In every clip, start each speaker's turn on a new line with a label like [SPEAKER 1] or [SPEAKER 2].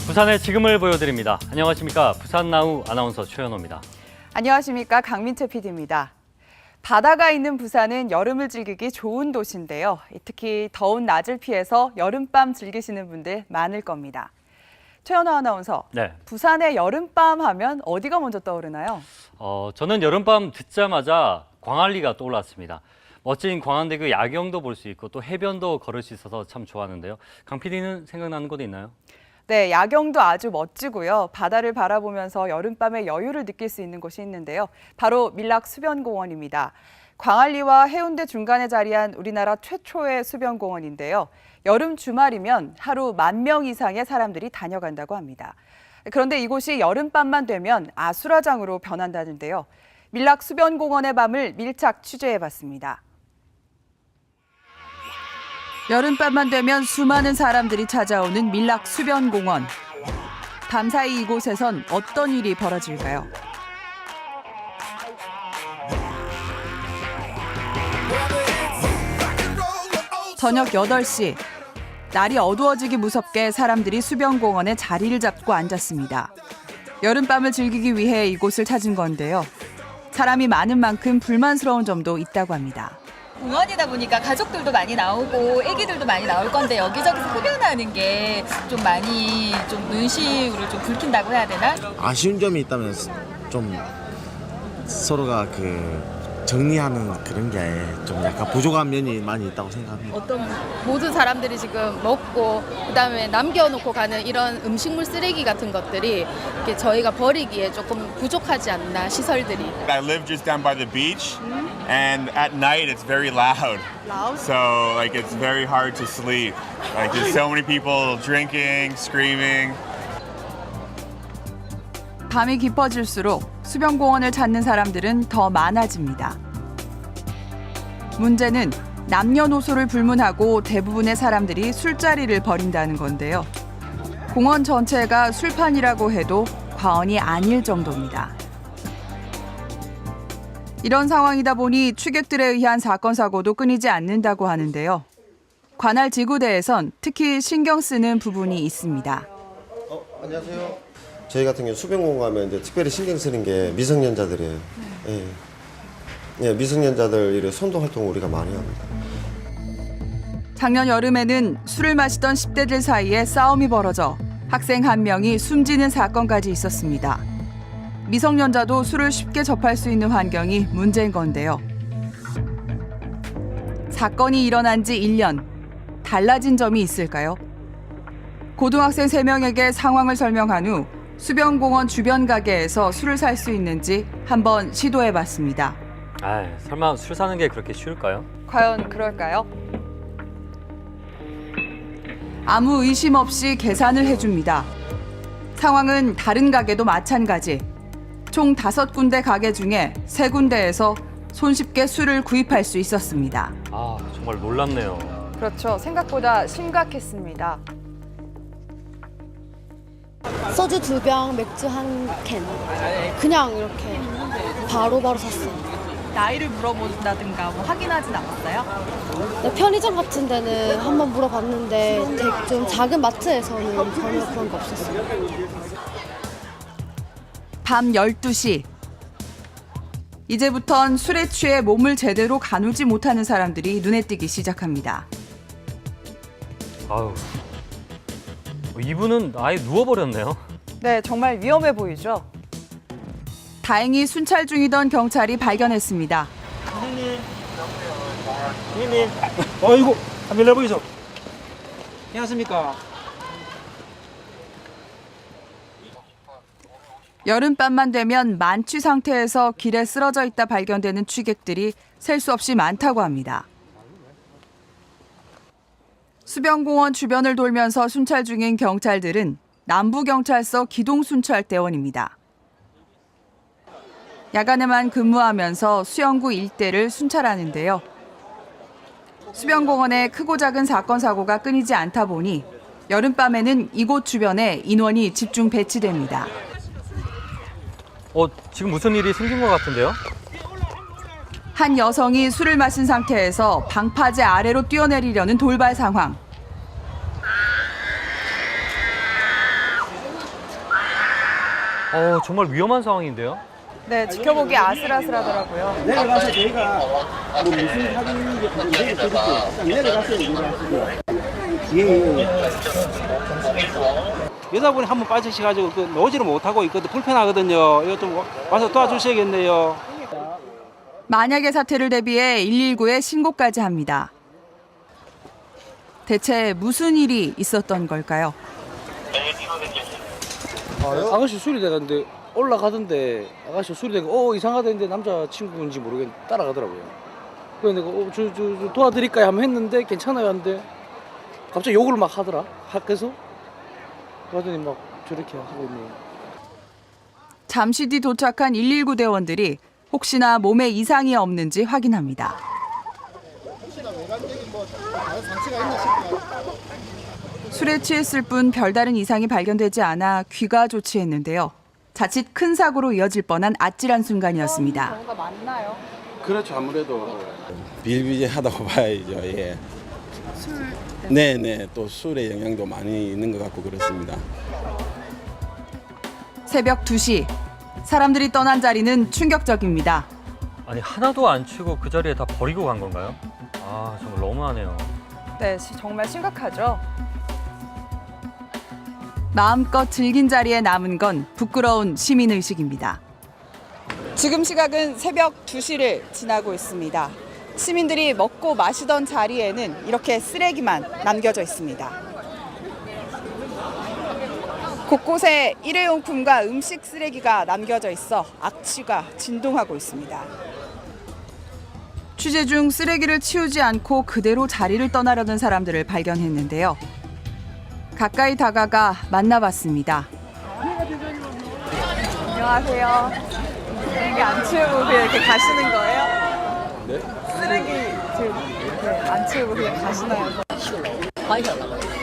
[SPEAKER 1] 부산의 지금을 보여드립니다. 안녕하십니까. 부산나우 아나운서 최현호입니다.
[SPEAKER 2] 안녕하십니까. 강민채 PD입니다. 바다가 있는 부산은 여름을 즐기기 좋은 도시인데요. 특히 더운 낮을 피해서 여름밤 즐기시는 분들 많을 겁니다. 최현호 아나운서,
[SPEAKER 1] 네.
[SPEAKER 2] 부산의 여름밤 하면 어디가 먼저 떠오르나요?
[SPEAKER 1] 저는 여름밤 듣자마자 광안리가 떠올랐습니다. 멋진 광안대교 야경도 볼 수 있고 또 해변도 걸을 수 있어서 참 좋았는데요. 강 PD는 생각나는 곳 있나요?
[SPEAKER 2] 네, 야경도 아주 멋지고요. 바다를 바라보면서 여름밤의 여유를 느낄 수 있는 곳이 있는데요. 바로 밀락수변공원입니다. 광안리와 해운대 중간에 자리한 우리나라 최초의 수변공원인데요. 여름 주말이면 하루 10,000명 이상의 사람들이 다녀간다고 합니다. 그런데 이곳이 여름밤만 되면 아수라장으로 변한다는데요. 밀락수변공원의 밤을 밀착 취재해봤습니다. 여름밤만 되면 수많은 사람들이 찾아오는 밀락수변공원. 밤사이 이곳에선 어떤 일이 벌어질까요? 저녁 8시. 날이 어두워지기 무섭게 사람들이 수변공원에 자리를 잡고 앉았습니다. 여름밤을 즐기기 위해 이곳을 찾은 건데요. 사람이 많은 만큼 불만스러운 점도 있다고 합니다.
[SPEAKER 3] 공원이다 보니까 가족들도 많이 나오고 애기들도 많이 나올 건데 여기저기서 흡연하는 게 좀 많이 좀 눈시울을 좀 붉힌다고 해야 되나?
[SPEAKER 4] 아쉬운 점이 있다면 좀 서로가 정리하는 그런 게 좀 약간 부족한 면이 많이 있다고 생각합니다.
[SPEAKER 5] 모든 사람들이 지금 먹고 그다음에 남겨놓고 가는 이런 음식물 쓰레기 같은 것들이 이렇게 저희가 버리기에 조금 부족하지 않나 시설들이.
[SPEAKER 6] I live just down by the beach, and at night it's very loud.
[SPEAKER 5] Loud?
[SPEAKER 6] So it's very hard to sleep. There's so many people drinking, screaming.
[SPEAKER 2] 밤이 깊어질수록 수변공원을 찾는 사람들은 더 많아집니다. 문제는 남녀노소를 불문하고 대부분의 사람들이 술자리를 벌인다는 건데요. 공원 전체가 술판이라고 해도 과언이 아닐 정도입니다. 이런 상황이다 보니 취객들에 의한 사건 사고도 끊이지 않는다고 하는데요. 관할 지구대에선 특히 신경 쓰는 부분이 있습니다.
[SPEAKER 7] 안녕하세요. 저희 같은 경우 수변공원 가면 이제 특별히 신경 쓰는 게 미성년자들이에요. 예, 미성년자들 이런 선도 활동을 우리가 많이 합니다.
[SPEAKER 2] 작년 여름에는 술을 마시던 10대들 사이에 싸움이 벌어져 학생 한 명이 숨지는 사건까지 있었습니다. 미성년자도 술을 쉽게 접할 수 있는 환경이 문제인 건데요. 사건이 일어난 지 1년. 달라진 점이 있을까요? 고등학생 3명에게 상황을 설명한 후 수변공원 주변 가게에서 술을 살 수 있는지 한번 시도해봤습니다.
[SPEAKER 1] 설마 술 사는 게 그렇게 쉬울까요?
[SPEAKER 2] 과연 그럴까요? 아무 의심 없이 계산을 해줍니다. 상황은 다른 가게도 마찬가지. 총 5군데 가게 중에 3군데에서 손쉽게 술을 구입할 수 있었습니다.
[SPEAKER 1] 정말 놀랍네요.
[SPEAKER 2] 그렇죠. 생각보다 심각했습니다.
[SPEAKER 8] 소주 2병, 맥주 1캔. 그냥 이렇게 바로바로 샀어요.
[SPEAKER 3] 나이를 물어본다든가 뭐 확인하진 않았어요?
[SPEAKER 8] 네, 편의점 같은 데는 한번 물어봤는데 좀 작은 마트에서는 전혀 그런 거 없었어요.
[SPEAKER 2] 밤 12시. 이제부턴 술에 취해 몸을 제대로 가누지 못하는 사람들이 눈에 띄기 시작합니다.
[SPEAKER 1] 이분은 아예 누워버렸네요.
[SPEAKER 2] 네, 정말 위험해 보이죠? 다행히 순찰 중이던 경찰이 발견했습니다.
[SPEAKER 9] 선생님, 어이구, 한번 내보이소. 안녕하십니까.
[SPEAKER 2] 여름밤만 되면 만취 상태에서 길에 쓰러져 있다 발견되는 취객들이 셀 수 없이 많다고 합니다. 수변공원 주변을 돌면서 순찰 중인 경찰들은 남부경찰서 기동순찰대원입니다. 야간에만 근무하면서 수영구 일대를 순찰하는데요. 수변공원에 크고 작은 사건 사고가 끊이지 않다 보니 여름밤에는 이곳 주변에 인원이 집중 배치됩니다.
[SPEAKER 1] 지금 무슨 일이 생긴 것 같은데요?
[SPEAKER 2] 한 여성이 술을 마신 상태에서 방파제 아래로 뛰어내리려는 돌발 상황.
[SPEAKER 1] 정말 위험한 상황인데요.
[SPEAKER 2] 네, 지켜보기 아슬아슬하더라고요.
[SPEAKER 9] 내려가서 저희가 뭐 무슨 사진인지 내려드릴게요. 내려가서 얘기하시고요. 예. 여자분이 한 번 빠지셔가지고 그 오지를 못하고 있거든 불편하거든요. 이거 좀 와서 도와주셔야겠네요.
[SPEAKER 2] 만약의 사태를 대비해 119에 신고까지 합니다. 대체 무슨 일이 있었던 걸까요?
[SPEAKER 10] 아가씨 수리대가는데 올라가던데 아가씨 수리대가 이상하다는데 남자친구인지 모르겠는데 따라가더라고요. 그래서 내가 저 도와드릴까요? 하면 했는데 괜찮아요 하는데 갑자기 욕을 막 하더라 학교에서. 그러더니 막 저렇게 하고 있네요.
[SPEAKER 2] 잠시 뒤 도착한 119 대원들이 혹시나 몸에 이상이 없는지 확인합니다. 술에 취했을 뿐 별다른 이상이 발견되지 않아 귀가 조치했는데요. 자칫 큰 사고로 이어질 뻔한 아찔한 순간이었습니다. 경우가 많나요?
[SPEAKER 10] 그렇죠 아무래도.
[SPEAKER 11] 비일비재하다고 봐야죠. 예. 네네 또 술의 영향도 많이 있는 것 같고 그렇습니다.
[SPEAKER 2] 새벽 2시 사람들이 떠난 자리는 충격적입니다.
[SPEAKER 1] 아니 하나도 안 치고 그 자리에 다 버리고 간 건가요? 정말 너무하네요.
[SPEAKER 2] 네, 정말 심각하죠. 마음껏 즐긴 자리에 남은 건 부끄러운 시민의식입니다. 지금 시각은 새벽 2시를 지나고 있습니다. 시민들이 먹고 마시던 자리에는 이렇게 쓰레기만 남겨져 있습니다. 곳곳에 일회용품과 음식 쓰레기가 남겨져 있어 악취가 진동하고 있습니다. 취재 중 쓰레기를 치우지 않고 그대로 자리를 떠나려는 사람들을 발견했는데요. 가까이 다가가 만나봤습니다. 안녕하세요. 쓰레기 안 치우고 그냥 이렇게 가시는 거예요?
[SPEAKER 11] 네?
[SPEAKER 2] 쓰레기 지금 이렇게 안 치우고 그냥 가시나요?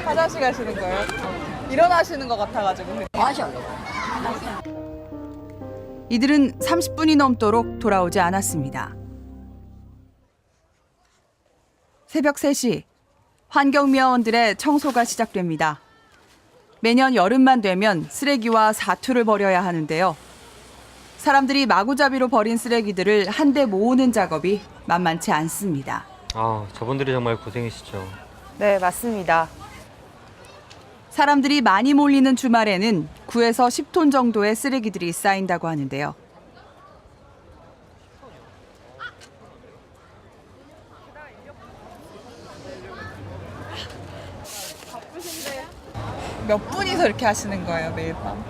[SPEAKER 2] 화장실 가시는 거예요? 일어나시는 것 같아가지고. 이들은 30분이 넘도록 돌아오지 않았습니다. 새벽 3시, 환경미화원들의 청소가 시작됩니다. 매년 여름만 되면 쓰레기와 사투를 버려야 하는데요. 사람들이 마구잡이로 버린 쓰레기들을 한데 모으는 작업이 만만치 않습니다.
[SPEAKER 1] 저분들이 정말 고생이시죠.
[SPEAKER 2] 네, 맞습니다. 사람들이 많이 몰리는 주말에는 9에서 10톤 정도의 쓰레기들이 쌓인다고 하는데요. 몇 분이서 이렇게 하시는 거예요, 매일 밤?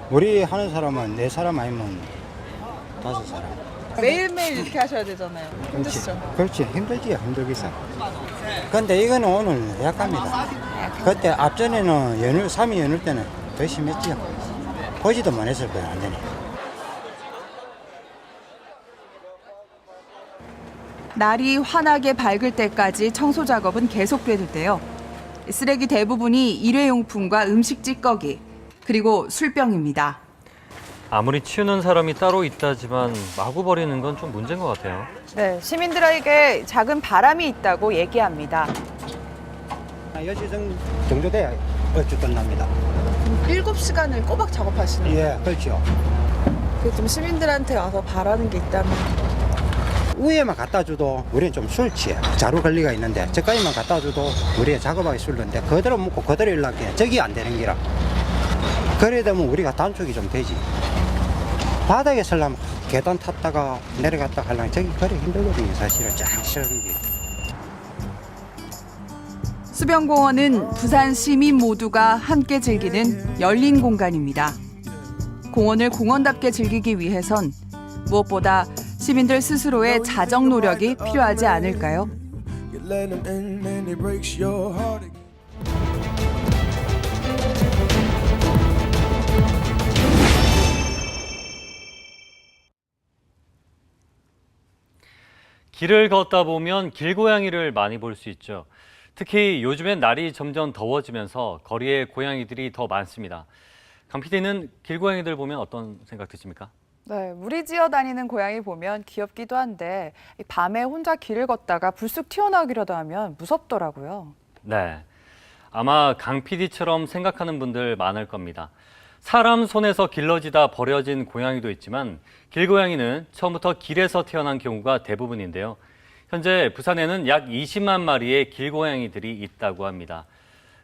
[SPEAKER 12] 우리 하는 사람은 4사람 아니면 5사람.
[SPEAKER 2] 매일매일 이렇게 하셔야 되잖아요. 힘드시죠?
[SPEAKER 12] 그렇지, 힘들기서. 근데 이거는 오늘 약합니다. 그때 앞전에는 연휴, 3일 연휴 때는 더 심했지요. 보지도 못했을 거예요, 안 되니.
[SPEAKER 2] 날이 환하게 밝을 때까지 청소 작업은 계속되는데요. 쓰레기 대부분이 일회용품과 음식 찌꺼기, 그리고 술병입니다.
[SPEAKER 1] 아무리 치우는 사람이 따로 있다지만 마구 버리는 건 좀 문제인 것 같아요.
[SPEAKER 2] 네, 시민들에게 작은 바람이 있다고 얘기합니다.
[SPEAKER 12] 10시 정도 돼야 어찌 끝납니다.
[SPEAKER 2] 7시간을 꼬박 작업하시는 거예요?
[SPEAKER 12] 예, 그렇죠.
[SPEAKER 2] 좀 시민들한테 와서 바라는 게 있다면?
[SPEAKER 12] 위에만 갖다 줘도 우리는 좀 술 취해. 자루 권리가 있는데 저까지만 갖다 줘도 우리가 작업하기 술는데 그대로 먹고 그대로 일하기에 저기 안 되는 기라. 그래 되면 우리가 단축이 좀 되지. 바닥에 설라면 계단 탔다가 내려갔다 하려면 저기 그래 힘들거든요. 사실은 쫙 쉬는 게.
[SPEAKER 2] 수변공원은 부산 시민 모두가 함께 즐기는 열린 공간입니다. 공원을 공원답게 즐기기 위해선 무엇보다 시민들 스스로의 자정 노력이 필요하지 않을까요?
[SPEAKER 1] 길을 걷다 보면 길고양이를 많이 볼 수 있죠. 특히 요즘엔 날이 점점 더워지면서 거리에 고양이들이 더 많습니다. 강 PD는 길고양이들 보면 어떤 생각 드십니까?
[SPEAKER 2] 네, 무리지어 다니는 고양이 보면 귀엽기도 한데 밤에 혼자 길을 걷다가 불쑥 튀어나오기라도 하면 무섭더라고요.
[SPEAKER 1] 네, 아마 강 PD처럼 생각하는 분들 많을 겁니다. 사람 손에서 길러지다 버려진 고양이도 있지만 길고양이는 처음부터 길에서 태어난 경우가 대부분인데요. 현재 부산에는 약 20만 마리의 길고양이들이 있다고 합니다.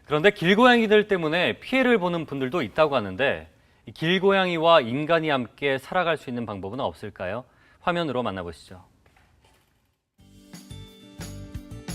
[SPEAKER 1] 그런데 길고양이들 때문에 피해를 보는 분들도 있다고 하는데 이 길고양이와 인간이 함께 살아갈 수 있는 방법은 없을까요? 화면으로 만나보시죠.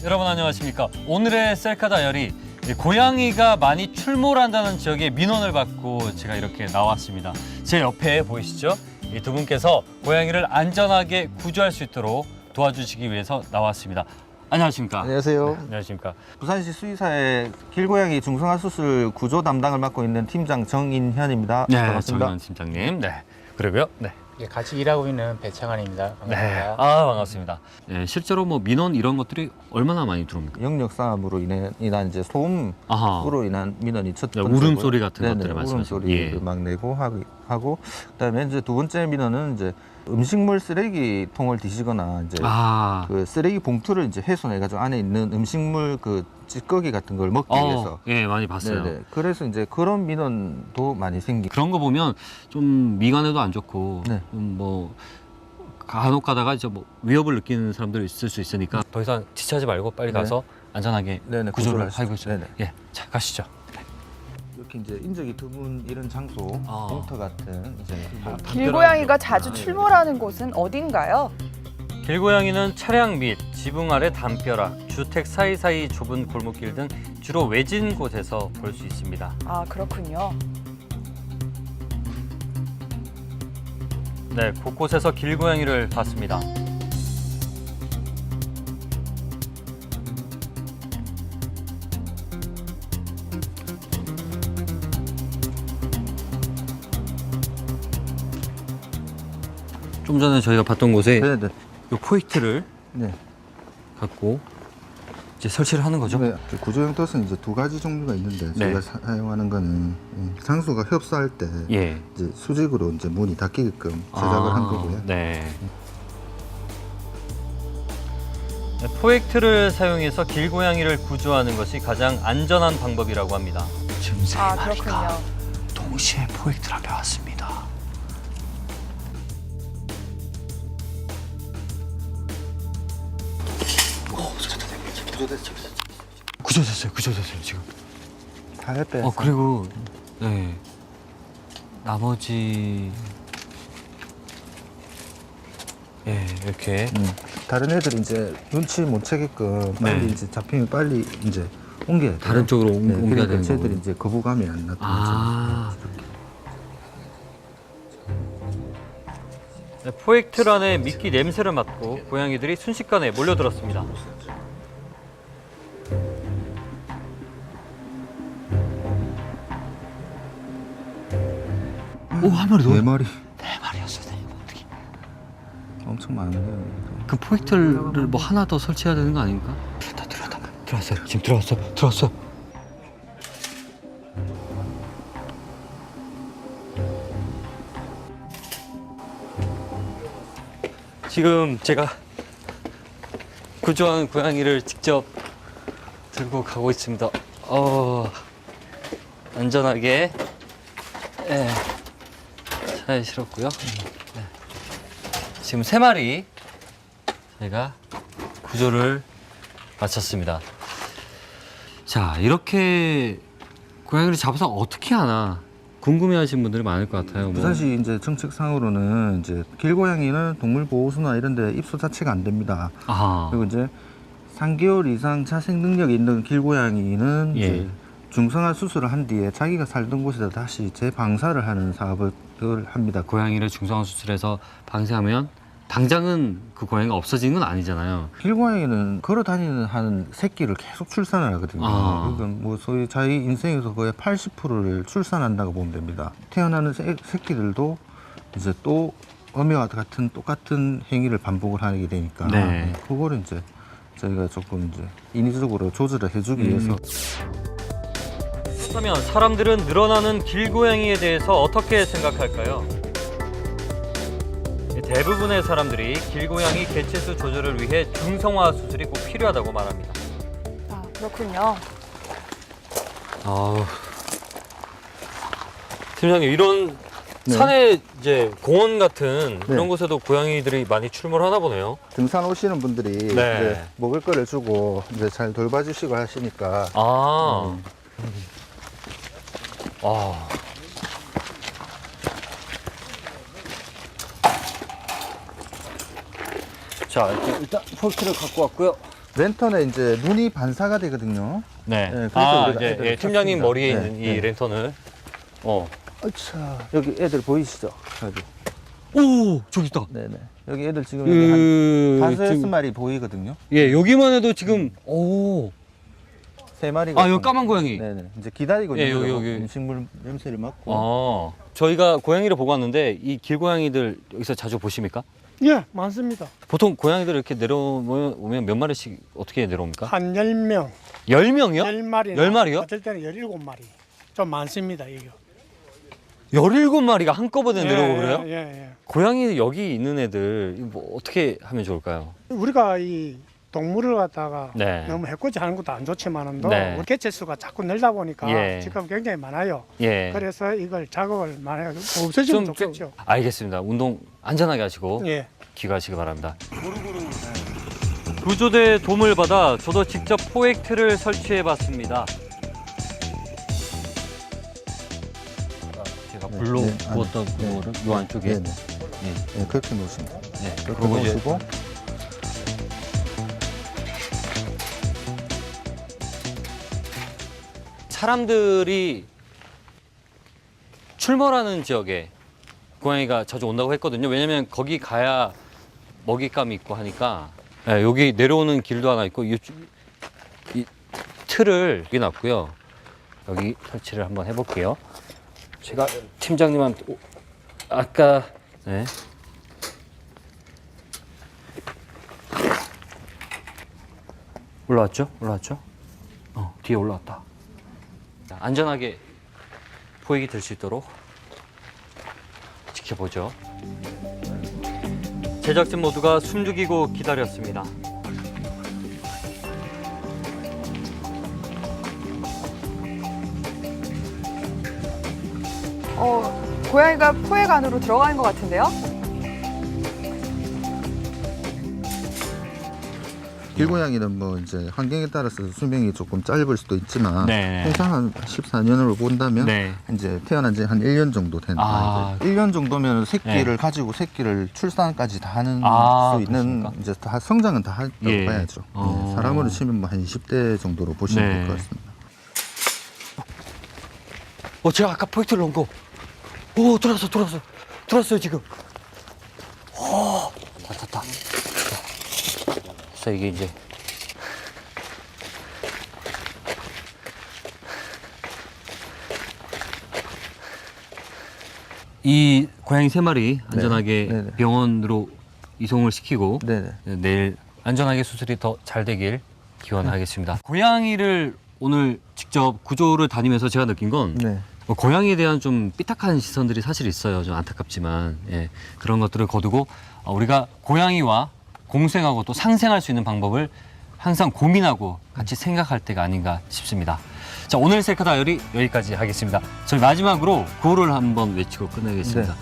[SPEAKER 1] 여러분 안녕하십니까? 오늘의 셀카 다이어리, 고양이가 많이 출몰한다는 지역의 민원을 받고 제가 이렇게 나왔습니다. 제 옆에 보이시죠? 이 두 분께서 고양이를 안전하게 구조할 수 있도록 도와주시기 위해서 나왔습니다. 안녕하십니까?
[SPEAKER 13] 안녕하세요.
[SPEAKER 1] 네, 안녕하십니까?
[SPEAKER 13] 부산시 수의사의 길고양이 중성화 수술 구조 담당을 맡고 있는 팀장 정인현입니다.
[SPEAKER 1] 네,
[SPEAKER 13] 반갑습니다.
[SPEAKER 1] 정인현 팀장님. 네, 그리고요. 네.
[SPEAKER 14] 같이 일하고 있는 배창환입니다. 반갑습니다.
[SPEAKER 1] 네, 반갑습니다. 네, 실제로 뭐 민원 이런 것들이 얼마나 많이 들어옵니까?
[SPEAKER 13] 영역 싸움으로 인한 이제 소음으로 인한 민원이 첫 번째고,
[SPEAKER 1] 울음소리 같은 것들을 말씀하시죠.
[SPEAKER 13] 울음소리를 막 내고 하고 그다음에 이제 두 번째 민원은 이제 음식물 쓰레기통을 드시거나 이제 그 쓰레기 봉투를 이제 훼손해가지고 안에 있는 음식물 그 찌꺼기 같은 걸 먹기 위해서.
[SPEAKER 1] 예, 많이 봤어요.
[SPEAKER 13] 네네. 그래서 이제 그런 민원도 많이 생기.
[SPEAKER 1] 그런 거 보면 좀 미관에도 안 좋고
[SPEAKER 13] 네.
[SPEAKER 1] 좀 뭐 간혹 가다가 이제 뭐 위협을 느끼는 사람들이 있을 수 있으니까 더 이상 지체하지 말고 빨리 가서 안전하게 구조를 하고 있어요. 예, 자 가시죠.
[SPEAKER 13] 이렇게 이제 인적이 드문 이런 장소, 공터 같은 이제
[SPEAKER 2] 길고양이가 자주 출몰하는 곳은 어딘가요?
[SPEAKER 1] 길고양이는 차량 및 지붕 아래 담벼락, 주택 사이사이 좁은 골목길 등 주로 외진 곳에서 볼 수 있습니다.
[SPEAKER 2] 아, 그렇군요.
[SPEAKER 1] 네, 곳곳에서 길고양이를 봤습니다. 좀 전에 저희가 봤던 곳에
[SPEAKER 13] 네네.
[SPEAKER 1] 이 포이트를
[SPEAKER 13] 네.
[SPEAKER 1] 갖고 이제 설치를 하는 거죠.
[SPEAKER 13] 네. 구조형 덫은 이제 두 가지 종류가 있는데 저희가 사용하는 거는 상수가 협소할 때
[SPEAKER 1] 예.
[SPEAKER 13] 이제 수직으로 이제 문이 닫히게끔 제작을 한 거고요.
[SPEAKER 1] 네. 포획틀을 사용해서 길고양이를 구조하는 것이 가장 안전한 방법이라고 합니다.
[SPEAKER 2] 지금 세 마리가
[SPEAKER 1] 동시에 포획틀 앞에 왔습니다. 구조됐어요 지금.
[SPEAKER 13] 다 했대.
[SPEAKER 1] 그리고 네 나머지 이렇게
[SPEAKER 13] 다른 애들이 이제 눈치 못 채게끔 빨리 이제 잡히면 빨리 이제 옮겨야 돼요.
[SPEAKER 1] 다른 쪽으로 옮겨야
[SPEAKER 13] 그러니까
[SPEAKER 1] 되는
[SPEAKER 13] 쟤들이
[SPEAKER 1] 거군요.
[SPEAKER 13] 이제 거부감이 안 나타나죠.
[SPEAKER 1] 네, 포획틀 안에 미끼 냄새를 맡고 고양이들이 순식간에 몰려들었습니다. 한 마리 더?
[SPEAKER 13] 네 마리.
[SPEAKER 1] 네 마리였어요. 어떻게?
[SPEAKER 13] 엄청 많은데요.
[SPEAKER 1] 그 포획틀을 뭐 하나 더 설치해야 되는 거 아닙니까? 들어왔어요. 지금 들어왔어요. 지금 제가 구조한 고양이를 직접 들고 가고 있습니다. 안전하게 차에 실었고요. 지금 3마리 저희가 구조를 마쳤습니다. 자, 이렇게 고양이를 잡아서 어떻게 하나 궁금해하시는 분들이 많을 것 같아요.
[SPEAKER 13] 부산시 이제 정책상으로는 이제 길고양이는 동물보호소나 이런 데 입소 자체가 안 됩니다. 그리고 이제 3개월 이상 자생 능력이 있는 길고양이는 이제 중성화 수술을 한 뒤에 자기가 살던 곳에서 다시 재방사를 하는 사업을 합니다.
[SPEAKER 1] 고양이를 중성화 수술해서 방사하면 당장은 그 고양이가 없어지는 건 아니잖아요.
[SPEAKER 13] 길고양이는 걸어 다니는 한 새끼를 계속 출산을 하거든요. 그러니까 뭐 소위 자기 인생에서 거의 80%를 출산한다고 보면 됩니다. 태어나는 새끼들도 이제 또 어미와 같은 똑같은 행위를 반복을 하게 되니까 그거를 이제 저희가 조금 이제 인위적으로 조절을 해주기 위해서.
[SPEAKER 1] 그렇다면 사람들은 늘어나는 길고양이에 대해서 어떻게 생각할까요? 대부분의 사람들이 길고양이 개체수 조절을 위해 중성화 수술이 꼭 필요하다고 말합니다.
[SPEAKER 2] 아, 그렇군요.
[SPEAKER 1] 팀장님, 이런
[SPEAKER 13] 네.
[SPEAKER 1] 산에 이제 공원 같은
[SPEAKER 13] 네.
[SPEAKER 1] 이런 곳에도 고양이들이 많이 출몰하나 보네요.
[SPEAKER 13] 등산 오시는 분들이
[SPEAKER 1] 네.
[SPEAKER 13] 이제 먹을 거를 주고 이제 잘 돌봐주시고 하시니까.
[SPEAKER 1] 아. 아. 자, 일단 폴트를 갖고 왔고요.
[SPEAKER 13] 랜턴에 이제 눈이 반사가 되거든요.
[SPEAKER 1] 네.
[SPEAKER 13] 그래서
[SPEAKER 1] 아,
[SPEAKER 13] 우리가
[SPEAKER 1] 이제
[SPEAKER 13] 애들을
[SPEAKER 1] 예, 팀장님
[SPEAKER 13] 찾습니다.
[SPEAKER 1] 머리에
[SPEAKER 13] 네,
[SPEAKER 1] 있는 이
[SPEAKER 13] 네.
[SPEAKER 1] 랜턴을.
[SPEAKER 13] 아차, 여기 애들 보이시죠? 여기.
[SPEAKER 1] 오, 저기 있다.
[SPEAKER 13] 네네. 여기 애들 지금 여기 한 5-6마리 보이거든요.
[SPEAKER 1] 예, 여기만 해도 지금 오.
[SPEAKER 13] 3마리가.
[SPEAKER 1] 아, 여기 까만 고양이.
[SPEAKER 13] 네네. 이제 기다리고
[SPEAKER 1] 예,
[SPEAKER 13] 있는
[SPEAKER 1] 여기.
[SPEAKER 13] 음식물 냄새를 맡고.
[SPEAKER 1] 저희가 고양이를 보고 왔는데 이 길고양이들 여기서 자주 보십니까?
[SPEAKER 15] 예, 많습니다.
[SPEAKER 1] 보통 고양이들 이렇게 내려오면 몇 마리씩 어떻게 내려옵니까?
[SPEAKER 15] 한 10명.
[SPEAKER 1] 10명이요?
[SPEAKER 15] 10마리.
[SPEAKER 1] 10마리요?
[SPEAKER 15] 어떨 때는 17마리. 좀 많습니다, 이거.
[SPEAKER 1] 17마리가 한꺼번에 내려오고 그래요?
[SPEAKER 15] 예.
[SPEAKER 1] 고양이 여기 있는 애들 이거 뭐 어떻게 하면 좋을까요?
[SPEAKER 15] 우리가 이 동물을 갖다가
[SPEAKER 1] 네.
[SPEAKER 15] 너무 해코지 하는 것도 안 좋지만은도
[SPEAKER 1] 네.
[SPEAKER 15] 우리 개체 수가 자꾸 늘다 보니까
[SPEAKER 1] 예.
[SPEAKER 15] 지금 굉장히 많아요.
[SPEAKER 1] 예.
[SPEAKER 15] 그래서 이걸 작업을 많이 없애주면 좋겠죠.
[SPEAKER 1] 알겠습니다. 운동 안전하게 하시고
[SPEAKER 15] 예.
[SPEAKER 1] 귀가하시기 바랍니다. 구조대 도움을 받아 저도 직접 포획틀을 설치해 봤습니다. 제가 불로
[SPEAKER 13] 네,
[SPEAKER 1] 구웠던 거를 요 안쪽에
[SPEAKER 13] 네네. 네, 그렇게 놓으시면 돼요.
[SPEAKER 1] 네,
[SPEAKER 13] 그렇게
[SPEAKER 1] 그리고 이제
[SPEAKER 13] 놓으시고.
[SPEAKER 1] 사람들이 출몰하는 지역에 고양이가 자주 온다고 했거든요. 왜냐면 거기 가야 먹잇감이 있고 하니까. 네, 여기 내려오는 길도 하나 있고 이 틀을 여기 놨고요. 여기 설치를 한번 해볼게요. 제가 팀장님한테 아까 네. 올라왔죠? 뒤에 올라왔다. 안전하게 포획이 될 수 있도록 지켜보죠. 제작진 모두가 숨죽이고 기다렸습니다.
[SPEAKER 2] 고양이가 포획 안으로 들어가는 것 같은데요?
[SPEAKER 13] 길고양이는 뭐 이제 환경에 따라서 수명이 조금 짧을 수도 있지만
[SPEAKER 1] 네.
[SPEAKER 13] 통상 한 14년으로 본다면
[SPEAKER 1] 네.
[SPEAKER 13] 이제 태어난 지 한 1년 정도 되는
[SPEAKER 1] 아.
[SPEAKER 13] 아이들. 1년 정도면 새끼를
[SPEAKER 1] 네.
[SPEAKER 13] 가지고 새끼를 출산까지 다 하는
[SPEAKER 1] 아,
[SPEAKER 13] 수 있는
[SPEAKER 1] 그렇습니까?
[SPEAKER 13] 이제 다 성장은 다 했다고
[SPEAKER 1] 예.
[SPEAKER 13] 봐야죠. 네, 사람으로 치면 뭐 한 20대 정도로 보시면
[SPEAKER 1] 네.
[SPEAKER 13] 될 것 같습니다.
[SPEAKER 1] 제가 아까 포획틀 놓은 거. 들어왔어요 지금. 탔다. 그래서 이게 이제 이 고양이 3마리 안전하게
[SPEAKER 13] 네네.
[SPEAKER 1] 병원으로 이송을 시키고
[SPEAKER 13] 네네.
[SPEAKER 1] 내일 안전하게 수술이 더 잘 되길 기원하겠습니다. 고양이를 오늘 직접 구조를 다니면서 제가 느낀 건
[SPEAKER 13] 네.
[SPEAKER 1] 고양이에 대한 좀 삐딱한 시선들이 사실 있어요. 좀 안타깝지만 그런 것들을 거두고 우리가 고양이와 공생하고 또 상생할 수 있는 방법을 항상 고민하고 같이 생각할 때가 아닌가 싶습니다. 자, 오늘 셀카 다이어리 여기까지 하겠습니다. 저희 마지막으로 구호를 한번 외치고 끝내겠습니다.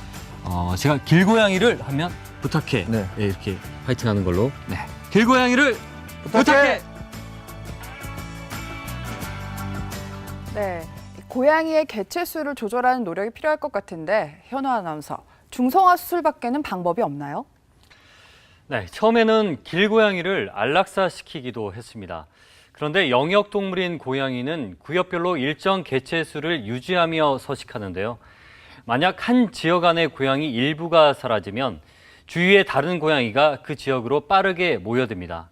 [SPEAKER 1] 제가 길고양이를 하면 부탁해.
[SPEAKER 13] 네.
[SPEAKER 1] 이렇게 파이팅하는 걸로. 네. 길고양이를 부탁해.
[SPEAKER 2] 네. 고양이의 개체 수를 조절하는 노력이 필요할 것 같은데 현우 아나운서, 중성화 수술밖에는 방법이 없나요?
[SPEAKER 1] 네, 처음에는 길고양이를 안락사시키기도 했습니다. 그런데 영역동물인 고양이는 구역별로 일정 개체 수를 유지하며 서식하는데요. 만약 한 지역 안의 고양이 일부가 사라지면 주위의 다른 고양이가 그 지역으로 빠르게 모여듭니다.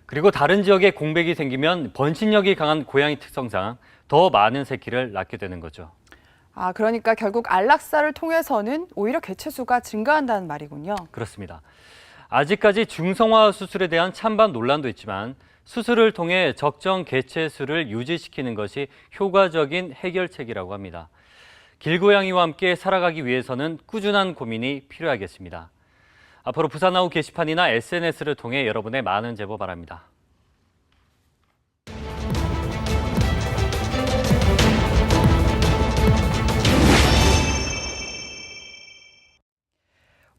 [SPEAKER 1] 그리고 다른 지역에 공백이 생기면 번식력이 강한 고양이 특성상 더 많은 새끼를 낳게 되는 거죠.
[SPEAKER 2] 그러니까 결국 안락사를 통해서는 오히려 개체 수가 증가한다는 말이군요.
[SPEAKER 1] 그렇습니다. 아직까지 중성화 수술에 대한 찬반 논란도 있지만 수술을 통해 적정 개체 수를 유지시키는 것이 효과적인 해결책이라고 합니다. 길고양이와 함께 살아가기 위해서는 꾸준한 고민이 필요하겠습니다. 앞으로 부산나우 게시판이나 SNS를 통해 여러분의 많은 제보 바랍니다.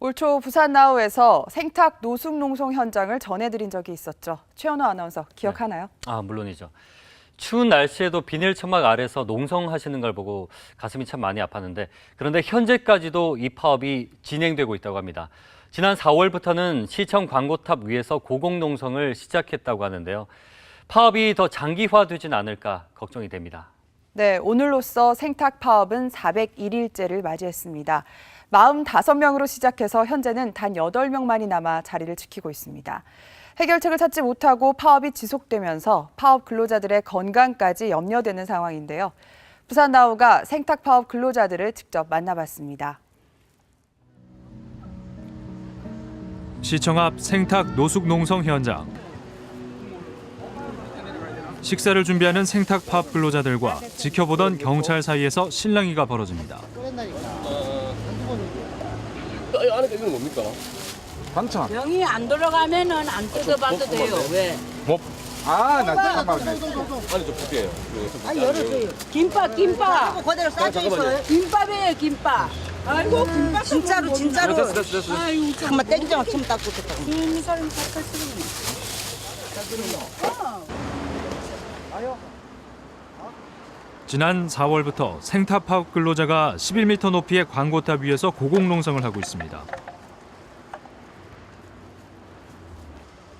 [SPEAKER 2] 올 초 부산 나우에서 생탁 노숙 농성 현장을 전해드린 적이 있었죠. 최현우 아나운서 기억하나요?
[SPEAKER 1] 아, 물론이죠. 추운 날씨에도 비닐 천막 아래서 농성하시는 걸 보고 가슴이 참 많이 아팠는데, 그런데 현재까지도 이 파업이 진행되고 있다고 합니다. 지난 4월부터는 시청 광고탑 위에서 고공농성을 시작했다고 하는데요. 파업이 더 장기화되진 않을까 걱정이 됩니다.
[SPEAKER 2] 네, 오늘로써 생탁 파업은 401일째를 맞이했습니다. 45명으로 시작해서 현재는 단 8명만이 남아 자리를 지키고 있습니다. 해결책을 찾지 못하고 파업이 지속되면서 파업 근로자들의 건강까지 염려되는 상황인데요. 부산 나우가 생탁 파업 근로자들을 직접 만나봤습니다.
[SPEAKER 16] 시청 앞 생탁 노숙 농성 현장. 식사를 준비하는 생탁 파업 근로자들과 지켜보던 경찰 사이에서 실랑이가 벌어집니다.
[SPEAKER 17] 안에 있는 뭡니까?
[SPEAKER 18] 반찬.
[SPEAKER 19] 병이 안 돌아가면은 안 뜯어봐도 돼요. 왜?
[SPEAKER 17] 뭐?
[SPEAKER 18] 아, 나 잠깐만.
[SPEAKER 17] 아니 좀 볼게요.
[SPEAKER 19] 아 열어줘요. 김밥.
[SPEAKER 17] 그대로 싸져 있어요.
[SPEAKER 19] 김밥이에요, 김밥. 아이고, 김밥.
[SPEAKER 17] 진짜로. 됐어.
[SPEAKER 19] 아이고,
[SPEAKER 17] 한번 땡겨 침 닦고 싶다.
[SPEAKER 19] 이 사람 닦아 쓰는
[SPEAKER 16] 지난 4월부터 생탁 파업 근로자가 11m 높이의 광고탑 위에서 고공농성을 하고 있습니다.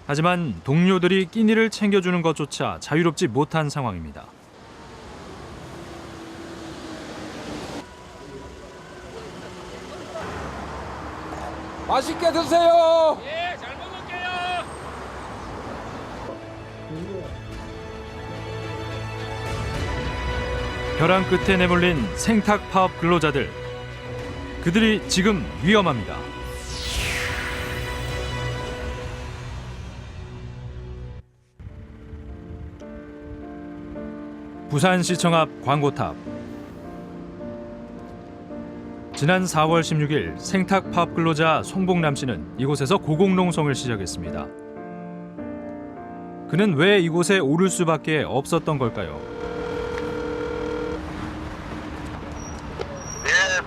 [SPEAKER 16] 하지만 동료들이 끼니를 챙겨주는 것조차 자유롭지 못한 상황입니다.
[SPEAKER 18] 맛있게 드세요.
[SPEAKER 16] 예, 잘 먹을게요. 벼랑 끝에 내몰린 생탁 파업 근로자들. 그들이 지금 위험합니다. 부산시청 앞 광고탑. 지난 4월 16일 생탁 파업 근로자 송복남 씨는 이곳에서 고공농성을 시작했습니다. 그는 왜 이곳에 오를 수밖에 없었던 걸까요?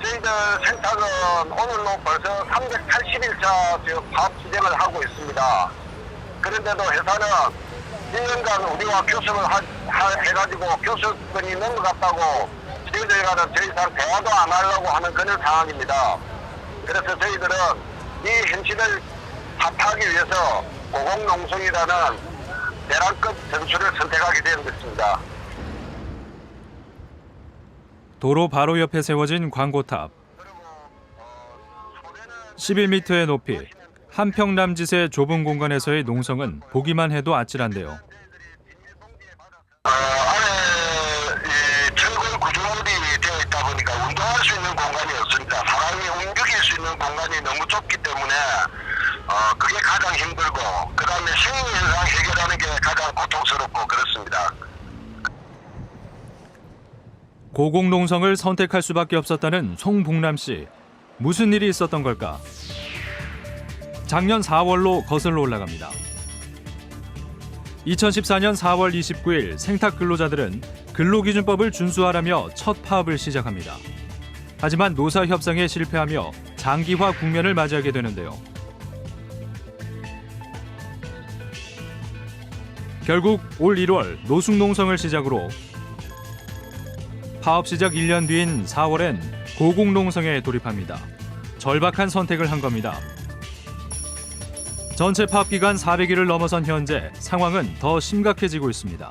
[SPEAKER 20] 저희들 생탁은 오늘로 벌써 380일차 지금 파업 진행을 하고 있습니다. 그런데도 회사는 1년간 우리와 교섭을 해가지고 교섭권이 넘어갔다고 저희들과는 더 이상 대화도 안 하려고 하는 그런 상황입니다. 그래서 저희들은 이 현실을 타파하기 위해서 고공농성이라는 대란급 전술을 선택하게 된 것입니다.
[SPEAKER 16] 도로 바로 옆에 세워진 광고탑. 11m의 높이, 한평 남짓의 좁은 공간에서의 농성은 보기만 해도 아찔한데요.
[SPEAKER 20] 안에 철골 구조물이 되어 있다 보니까 운동할 수 있는 공간이 없으니까 사람이 움직일 수 있는 공간이 너무 좁기 때문에 그게 가장 힘들고, 그 다음에 생리현상 해결하는 게 가장 고통스럽고 그렇습니다.
[SPEAKER 16] 고공농성을 선택할 수밖에 없었다는 송복남 씨. 무슨 일이 있었던 걸까? 작년 4월로 거슬러 올라갑니다. 2014년 4월 29일 생탁 근로자들은 근로기준법을 준수하라며 첫 파업을 시작합니다. 하지만 노사 협상에 실패하며 장기화 국면을 맞이하게 되는데요. 결국 올 1월 노숙농성을 시작으로 파업 시작 1년 뒤인 4월엔 고공농성에 돌입합니다. 절박한 선택을 한 겁니다. 전체 파업 기간 400일을 넘어선 현재 상황은 더 심각해지고 있습니다.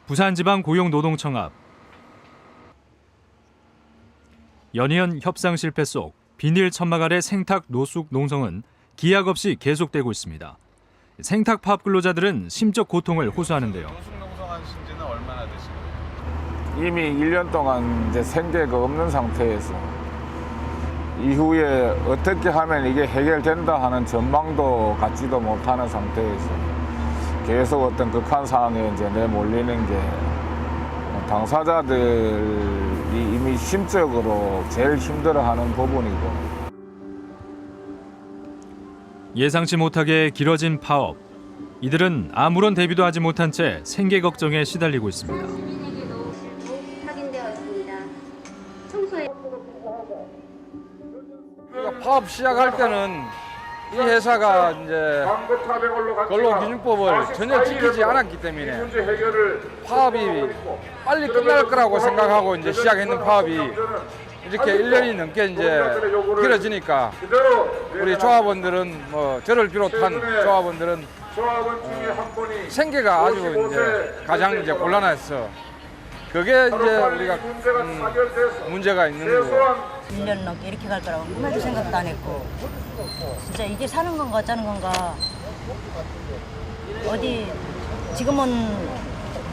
[SPEAKER 16] 부산지방고용노동청 앞. 연이은 협상 실패 속 비닐 천막 아래 생탁 노숙 농성은 기약 없이 계속되고 있습니다. 생탁 파업 근로자들은 심적 고통을 호소하는데요.
[SPEAKER 18] 농성하신 지는 얼마나 되시나요? 이미 1년 동안 이제 생계가 없는 상태에서 이후에 어떻게 하면 이게 해결된다 하는 전망도 갖지도 못하는 상태에서 계속 어떤 극한 상황에 이제 내몰리는 게 당사자들이 이미 심적으로 제일 힘들어하는 부분이고.
[SPEAKER 16] 예상치 못하게 길어진 파업. 이들은 아무런 대비도 하지 못한 채 생계 걱정에 시달리고 있습니다.
[SPEAKER 21] 확인되어 있습니다. 청소에 파업 시작할 때는 이 회사가 이제 근로기준법을 전혀 지키지 않았기 때문에 파업이 빨리 끝날 거라고 생각하고 이제 시작했는 파업이 이렇게 1년이 넘게 이제 길어지니까 우리 조합원들은 뭐 저를 비롯한 조합원들은 생계가 아주 이제 가장 이제 곤란했어. 그게 이제 우리가 문제가 있는 거예요.
[SPEAKER 22] 1년 넘게 이렇게 갈 거라고 꿈에도 생각도 안 했고 진짜 이게 사는 건가 짜는 건가 어디 지금은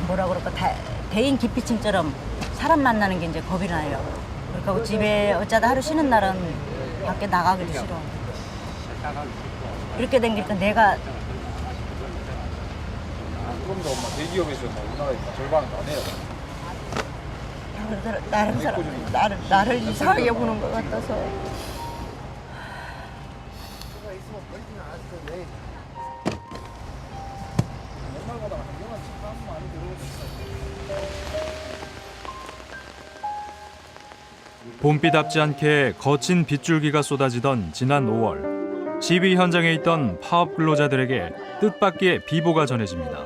[SPEAKER 22] 뭐라 그럴까 대인 기피증처럼 사람 만나는 게 이제 겁이 나요. 그러니까 집에 어쩌다 하루 쉬는 날은 밖에 나가기도 싫어. 이렇게 댕기니까 내가
[SPEAKER 21] 그럼 더 대기업에서 우리나라에 절반은 안 해요.
[SPEAKER 22] 나를 이상하게 보는 것 같아서.
[SPEAKER 16] 봄비답지 않게 거친 빗줄기가 쏟아지던 지난 5월 시위 현장에 있던 파업 근로자들에게 뜻밖의 비보가 전해집니다.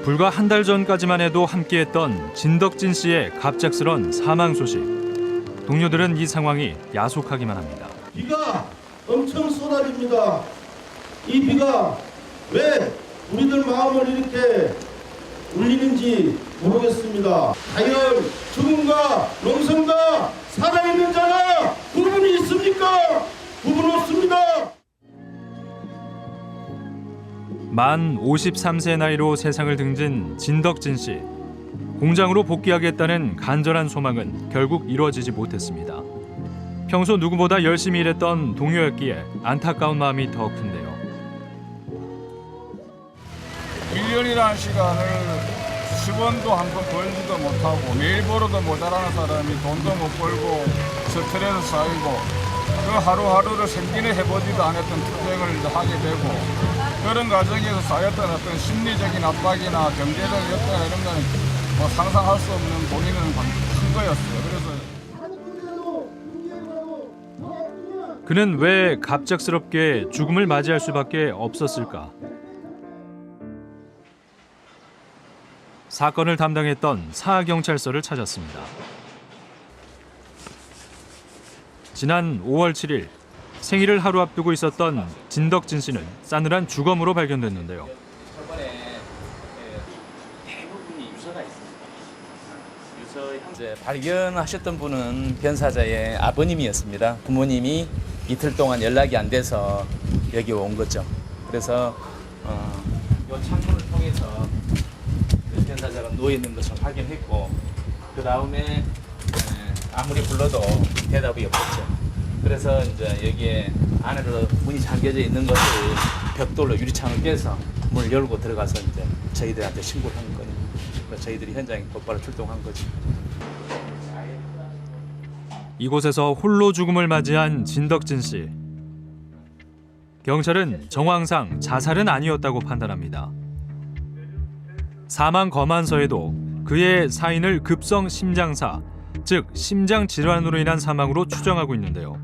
[SPEAKER 16] 불과 한 달 전까지만 해도 함께했던 진덕진 씨의 갑작스런 사망 소식. 동료들은 이 상황이 야속하기만 합니다.
[SPEAKER 23] 비가 엄청 쏟아집니다. 이 비가 왜 우리들 마음을 이렇게 울리는지 모르겠습니다. 과연 죽음과 농성과 살아있는 자가 구분이 있습니까? 구분 없습니다.
[SPEAKER 16] 만 53세 나이로 세상을 등진 진덕진 씨. 공장으로 복귀하겠다는 간절한 소망은 결국 이루어지지 못했습니다. 평소 누구보다 열심히 일했던 동료였기에 안타까운 마음이 더 큰데요.
[SPEAKER 18] 1년이라는 시간을 10원도 한 번 벌지도 못하고 매일 벌어도 모자라는 사람이 돈도 못 벌고 스트레스 쌓이고 그 하루하루를 생기는 해보지도 않았던 투쟁을 이제 하게 되고 그런 과정에서 쌓였던 어떤 심리적인 압박이나 경제적 여건 이런 거는 뭐 상상할 수 없는 본인은 큰 거였어요. 그래서
[SPEAKER 16] 그는 왜 갑작스럽게 죽음을 맞이할 수밖에 없었을까? 사건을 담당했던 사경찰서를 찾았습니다. 지난 5월 7일 생일을 하루 앞두고 있었던 진덕진 씨는 싸늘한 주검으로 발견됐는데요.
[SPEAKER 14] 대부분이 유서가 있습니다. 유서 현재 발견하셨던 분은 변사자의 아버님이었습니다. 부모님이 이틀 동안 연락이 안 돼서 여기 온 거죠. 그래서 이 창문을 통해서 변사자가 누워 있는 것을 확인했고 그 다음에 아무리 불러도 대답이 없었죠. 그래서 이제 여기에 안으로 문이 잠겨져 있는 것을 벽돌로 유리창을 깨서 문을 열고 들어가서 이제 저희들한테 신고를 한 거예요. 그래서 저희들이 현장에 곧바로 출동한 거죠.
[SPEAKER 16] 이곳에서 홀로 죽음을 맞이한 진덕진 씨. 경찰은 정황상 자살은 아니었다고 판단합니다. 사망 검안서에도 그의 사인을 급성 심장사, 즉 심장 질환으로 인한 사망으로 추정하고 있는데요.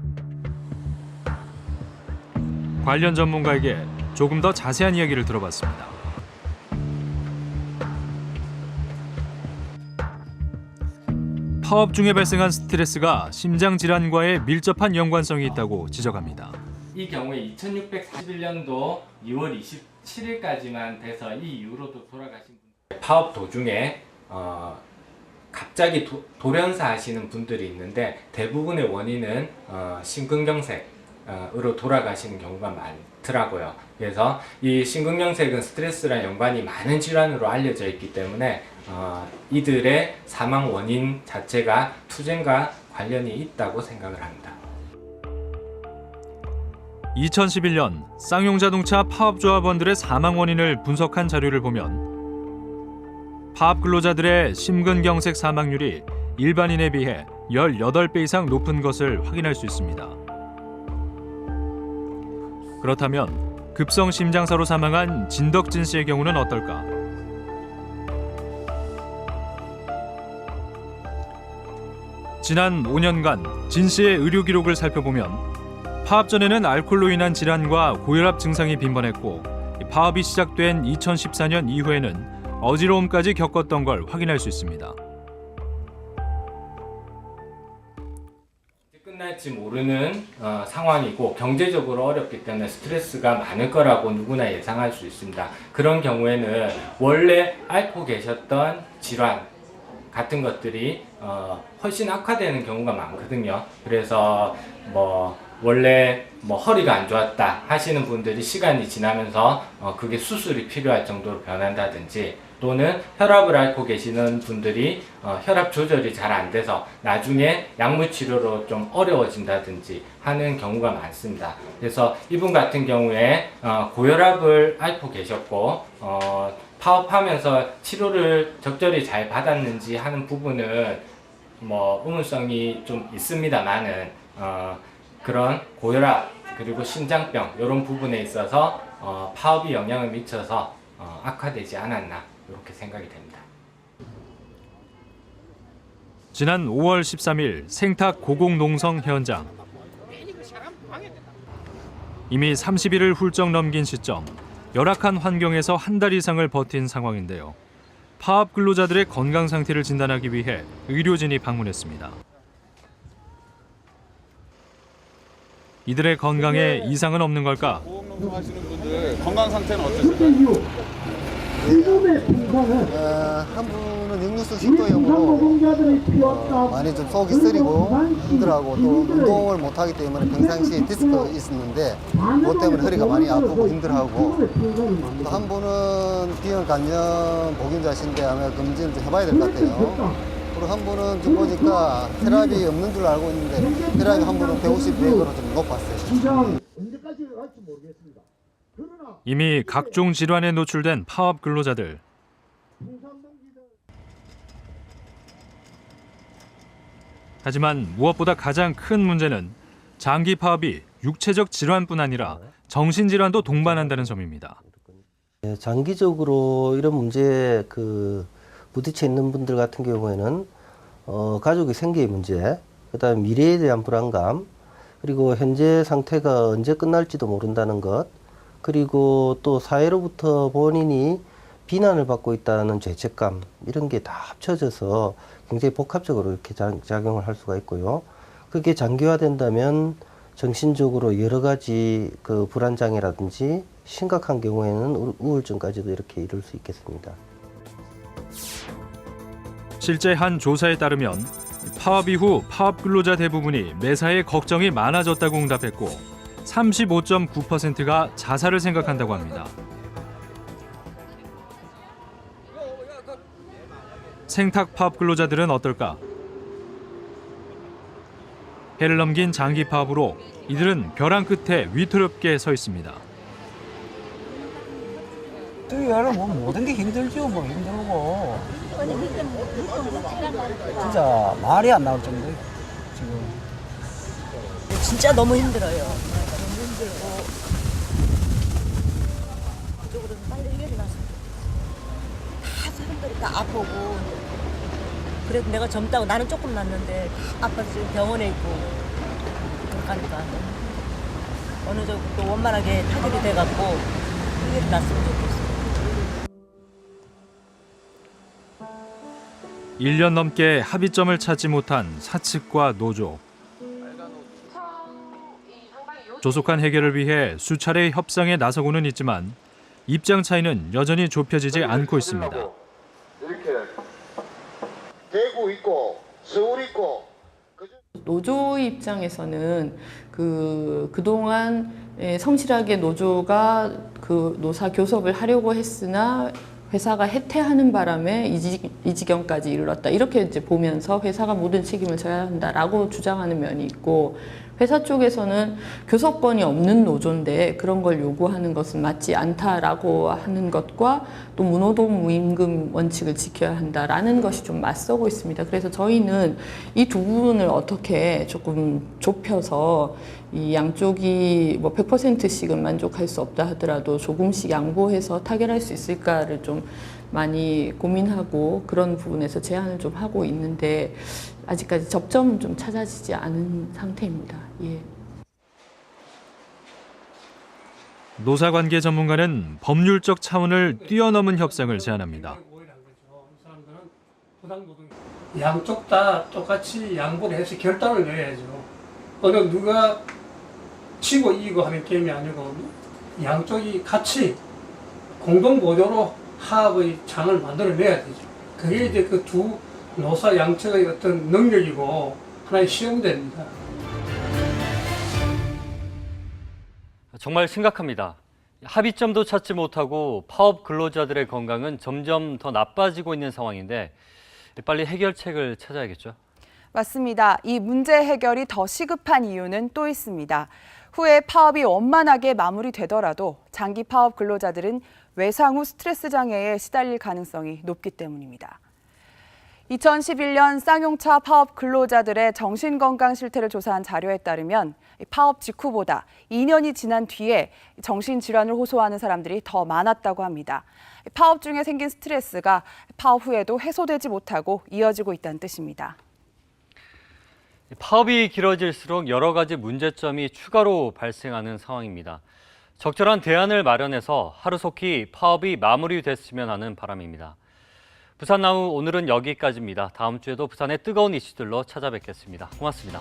[SPEAKER 16] 관련 전문가에게 조금 더 자세한 이야기를 들어봤습니다. 파업 중에 발생한 스트레스가 심장 질환과의 밀접한 연관성이 있다고 지적합니다.
[SPEAKER 24] 이 경우에 2641년도 2월 27일까지만 돼서 이 이후로도 돌아가신 분들 파업 도중에 갑자기 돌연사 하시는 분들이 있는데 대부분의 원인은 심근경색으로 돌아가시는 경우가 많더라고요. 그래서 이 심근경색은 스트레스랑 연관이 많은 질환으로 알려져 있기 때문에 이들의 사망 원인 자체가 투쟁과 관련이 있다고 생각을 합니다.
[SPEAKER 16] 2011년 쌍용자동차 파업조합원들의 사망 원인을 분석한 자료를 보면 파업 근로자들의 심근경색 사망률이 일반인에 비해 18배 이상 높은 것을 확인할 수 있습니다. 그렇다면 급성 심장사로 사망한 진덕진 씨의 경우는 어떨까? 지난 5년간 진 씨의 의료 기록을 살펴보면 파업 전에는 알코올로 인한 질환과 고혈압 증상이 빈번했고 파업이 시작된 2014년 이후에는 어지러움까지 겪었던 걸 확인할 수 있습니다.
[SPEAKER 24] 끝날지 모르는 상황이고 경제적으로 어렵기 때문에 스트레스가 많을 거라고 누구나 예상할 수 있습니다. 그런 경우에는 원래 앓고 계셨던 질환 같은 것들이 훨씬 악화되는 경우가 많거든요. 그래서 원래 허리가 안 좋았다 하시는 분들이 시간이 지나면서 그게 수술이 필요할 정도로 변한다든지, 또는 혈압을 앓고 계시는 분들이 혈압 조절이 잘 안 돼서 나중에 약물 치료로 좀 어려워진다든지 하는 경우가 많습니다. 그래서 이분 같은 경우에 고혈압을 앓고 계셨고 파업하면서 치료를 적절히 잘 받았는지 하는 부분은 의문성이 좀 있습니다만은 그런 고혈압 그리고 심장병 이런 부분에 있어서 파업이 영향을 미쳐서 악화되지 않았나 이렇게 생각이 됩니다.
[SPEAKER 16] 지난 5월 13일 생탁 고곡농성 현장. 이미 30일을 훌쩍 넘긴 시점, 열악한 환경에서 한 달 이상을 버틴 상황인데요. 파업 근로자들의 건강 상태를 진단하기 위해 의료진이 방문했습니다. 이들의 건강에 이상은 없는 걸까?
[SPEAKER 18] 하시는 분들 건강 상태는 어떠신가요?
[SPEAKER 4] 한 분은 역류성 식도염으로 많이 좀 속이 쓰리고 힘들어하고 또 운동을 못하기 때문에 평상시에 디스크 있었는데 그것 때문에 허리가 많이 아프고 힘들어하고, 또 한 분은 비형 간염 보균자신데 아마 검진을 좀 해봐야 될 것 같아요. 그리고 한 분은 좀 보니까 혈압이 없는 줄 알고 있는데 혈압이 한 분은 150, 100으로 좀 높았어요.
[SPEAKER 23] 언제까지 갈지 모르겠습니다.
[SPEAKER 16] 이미 각종 질환에 노출된 파업 근로자들. 하지만 무엇보다 가장 큰 문제는 장기 파업이 육체적 질환뿐 아니라 정신질환도 동반한다는 점입니다.
[SPEAKER 4] 장기적으로 이런 문제에 부딪혀 있는 분들 같은 경우에는 가족의 생계의 문제, 그다음에 미래에 대한 불안감, 그리고 현재 상태가 언제 끝날지도 모른다는 것, 그리고 또 사회로부터 본인이 비난을 받고 있다는 죄책감, 이런 게 다 합쳐져서 굉장히 복합적으로 이렇게 작용을 할 수가 있고요. 그게 장기화된다면 정신적으로 여러 가지 불안장애라든지 심각한 경우에는 우울증까지도 이렇게 이룰 수 있겠습니다.
[SPEAKER 16] 실제 한 조사에 따르면 파업 이후 파업 근로자 대부분이 매사에 걱정이 많아졌다고 응답했고 35.9%가 자살을 생각한다고 합니다. 생탁 파업 근로자들은 어떨까? 해를 넘긴 장기 파업으로 이들은 벼랑 끝에 위태롭게 서 있습니다.
[SPEAKER 10] 모든 게 힘들죠. 힘들고 진짜 말이 안 나올 정도 지금.
[SPEAKER 22] 진짜 너무 힘들어요. 너무 힘들고 그쪽으로는 빨리 해결이 나서 다 사람들이 다 아프고, 그래도 내가 젊다고 나는 조금 낫는데 아파서 지금 병원에 있고 그러니까 어느 정도 또 원만하게 타결이 돼갖고 해결이 났으면 좋겠어요.
[SPEAKER 16] 1년 넘게 합의점을 찾지 못한 사측과 노조. 조속한 해결을 위해 수차례 협상에 나서고는 있지만 입장 차이는 여전히 좁혀지지 않고 있습니다.
[SPEAKER 23] 이렇게 대구 있고 서울 있고.
[SPEAKER 5] 노조 입장에서는 그동안 성실하게 노조가 노사 교섭을 하려고 했으나 회사가 해태하는 바람에 이 지경까지 이르렀다. 이렇게 이제 보면서 회사가 모든 책임을 져야 한다라고 주장하는 면이 있고, 회사 쪽에서는 교섭권이 없는 노조인데 그런 걸 요구하는 것은 맞지 않다라고 하는 것과 또 무노동 무임금 원칙을 지켜야 한다라는 것이 좀 맞서고 있습니다. 그래서 저희는 이 두 부분을 어떻게 조금 좁혀서 이 양쪽이 100%씩은 만족할 수 없다 하더라도 조금씩 양보해서 타결할 수 있을까를 좀 많이 고민하고 그런 부분에서 제안을 좀 하고 있는데 아직까지 접점은 좀 찾아지지 않은 상태입니다. 예.
[SPEAKER 16] 노사관계 전문가는 법률적 차원을 뛰어넘은 협상을 제안합니다.
[SPEAKER 3] 양쪽 다 똑같이 양보를 해서 결단을 내야죠. 어느 누가 치고 이기고 하는 게임이 아니고 양쪽이 같이 공동 보조로 화합의 장을 만들어내야 되죠. 그게 이제 그 두 노사 양측의 어떤 능력이고 하나의 시험대입니다.
[SPEAKER 1] 정말 심각합니다. 합의점도 찾지 못하고 파업 근로자들의 건강은 점점 더 나빠지고 있는 상황인데 빨리 해결책을 찾아야겠죠.
[SPEAKER 2] 맞습니다. 이 문제 해결이 더 시급한 이유는 또 있습니다. 후에 파업이 원만하게 마무리되더라도 장기 파업 근로자들은 외상 후 스트레스 장애에 시달릴 가능성이 높기 때문입니다. 2011년 쌍용차 파업 근로자들의 정신건강 실태를 조사한 자료에 따르면 파업 직후보다 2년이 지난 뒤에 정신질환을 호소하는 사람들이 더 많았다고 합니다. 파업 중에 생긴 스트레스가 파업 후에도 해소되지 못하고 이어지고 있다는 뜻입니다.
[SPEAKER 1] 파업이 길어질수록 여러 가지 문제점이 추가로 발생하는 상황입니다. 적절한 대안을 마련해서 하루속히 파업이 마무리됐으면 하는 바람입니다. 부산나우 오늘은 여기까지입니다. 다음 주에도 부산의 뜨거운 이슈들로 찾아뵙겠습니다. 고맙습니다.